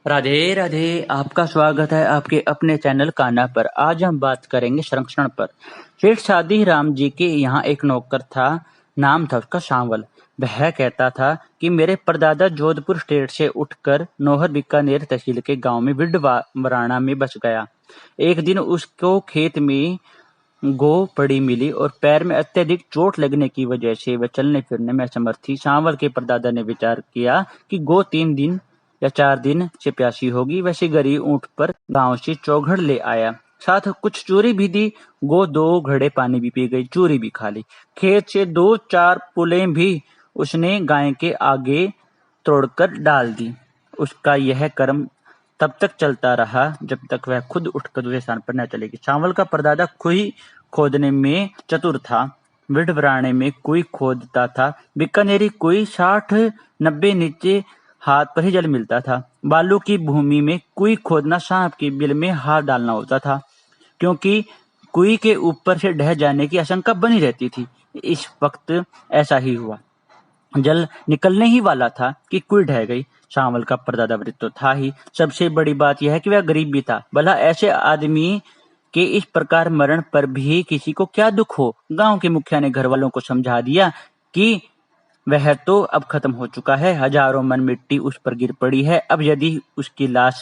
राधे राधे। आपका स्वागत है आपके अपने चैनल कान्हा पर। आज हम बात करेंगे संरक्षण पर। सेठ शादी राम जी के यहाँ एक नौकर था, नाम था उसका सांवल। वह कहता था कि मेरे परदादा जोधपुर स्टेट से उठकर नौहर बीकानेर तहसील के गांव में विडवराना में बस गया। एक दिन उसको खेत में गो पड़ी मिली और पैर में अत्यधिक चोट लगने की वजह से वह चलने फिरने में असमर्थ थी। सांवल के परदादा ने विचार किया कि गो 3 दिन या 4 दिन से प्यासी होगी। वैसे गरीब ऊंट पर गांव से चौघड़ ले आया, साथ कुछ चूरी भी दी। गो 2 घड़े पानी भी पी गई, चूरी भी खा ली। खेत से 2-4 पुलें भी उसने गाय के आगे तोड़कर डाल दी। उसका यह कर्म तब तक चलता रहा जब तक वह खुद उठकर दूसरे स्थान पर न चलेगी। सांवल का परदादा कुई खोदने में चतुर था। विडवराने में कुई खोदता था, बीकानेरी कुई 60-90 नीचे हाथ पर ही जल मिलता था। बालू की भूमि में कुई खोदना सांप की बिल में हाथ डालना होता था, क्योंकि कुई के ऊपर से ढह जाने की आशंका बनी रहती थी। इस वक्त ऐसा ही हुआ। जल निकलने ही वाला था कि कुई ढह गई। सांवल का परदादा वृद्ध तो था ही, सबसे बड़ी बात यह है कि वह गरीब भी था। भला ऐसे आदमी के इस प्रकार मरण पर भी किसी को क्या दुख हो। गांव के मुखिया ने घर वालों को समझा दिया कि वह तो अब खत्म हो चुका है, हजारों मन मिट्टी उस पर गिर पड़ी है। अब यदि उसकी लाश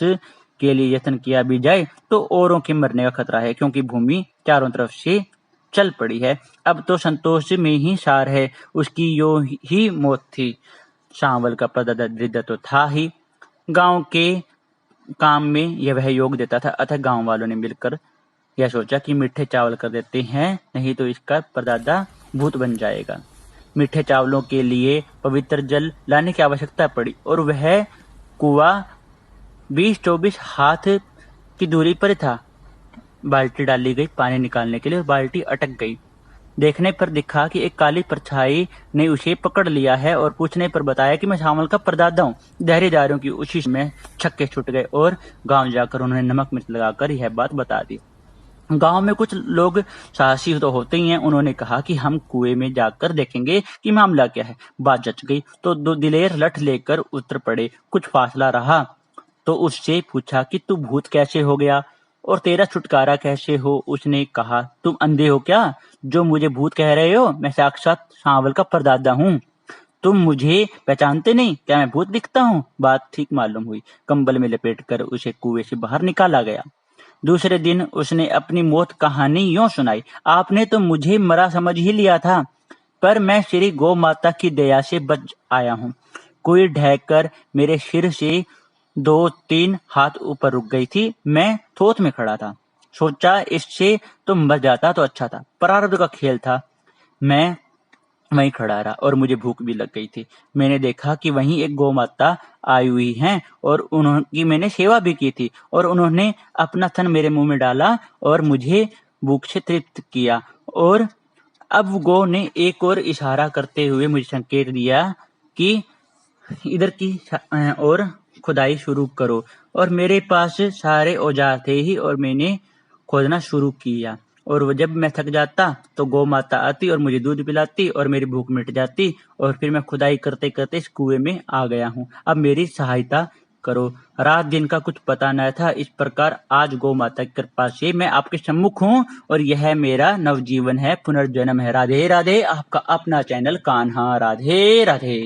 के लिए यत्न किया भी जाए तो औरों के मरने का खतरा है, क्योंकि भूमि चारों तरफ से चल पड़ी है। अब तो संतोष में ही सार है, उसकी यो ही मौत थी। सांवल का परदादा वृद्ध तो था ही, गांव के काम में यह वह योग देता था। अतः गांव वालों ने मिलकर यह सोचा कि मीठे चावल कर देते हैं, नहीं तो इसका परदादा भूत बन जाएगा। मीठे चावलों के लिए पवित्र जल लाने की आवश्यकता पड़ी और वह कुआं 20-24 हाथ की दूरी पर था। बाल्टी डाली गई पानी निकालने के लिए और बाल्टी अटक गई। देखने पर दिखा कि एक काली परछाई ने उसे पकड़ लिया है और पूछने पर बताया कि मैं सांवल का परदादा हूँ। धैर्यदारों की उसी में छक्के छूट गए और गांव जाकर उन्होंने नमक मिर्च लगाकर यह बात बता दी। गांव में कुछ लोग साहसी तो होते ही हैं। उन्होंने कहा कि हम कुएं में जाकर देखेंगे कि मामला क्या है। बात जच गई तो 2 दिलेर लठ लेकर उतर पड़े। कुछ फासला रहा तो उससे पूछा कि तू भूत कैसे हो गया और तेरा छुटकारा कैसे हो। उसने कहा, तुम अंधे हो क्या जो मुझे भूत कह रहे हो? मैं साक्षात सांवल का परदादा हूँ। तुम मुझे पहचानते नहीं क्या? मैं भूत दिखता हूँ? बात ठीक मालूम हुई। कंबल में लपेटकर उसे कुएं से बाहर निकाला गया। दूसरे दिन उसने अपनी मौत कहानी यूं सुनाई, आपने तो मुझे मरा समझ ही लिया था, पर मैं श्री गौ माता की दया से बच आया हूँ। कोई ढहकर मेरे सिर से 2-3 हाथ ऊपर रुक गई थी। मैं थोथ में खड़ा था। सोचा इससे तो मर जाता तो अच्छा था। प्रारब्ध का खेल था। मैं वहीं खड़ा रहा और मुझे भूख भी लग गई थी। मैंने देखा कि वहीं एक गौ माता आई हुई हैं और उन्होंने मैंने सेवा भी की थी और उन्होंने अपना थन मेरे मुंह में डाला और मुझे भूख से तृप्त किया। और अब गौ ने एक और इशारा करते हुए मुझे संकेत दिया कि इधर की और खुदाई शुरू करो। और मेरे पास सारे औजार थे ही और मैंने खोदना शुरू किया। और जब मैं थक जाता तो गौ माता आती और मुझे दूध पिलाती और मेरी भूख मिट जाती और फिर मैं खुदाई करते करते इस कुएं में आ गया हूँ। अब मेरी सहायता करो। रात दिन का कुछ पता न था। इस प्रकार आज गौ माता की कृपा से मैं आपके सम्मुख हूँ और यह मेरा नवजीवन है, पुनर्जन्म है। राधे राधे। आपका अपना चैनल कान्हा। राधे राधे।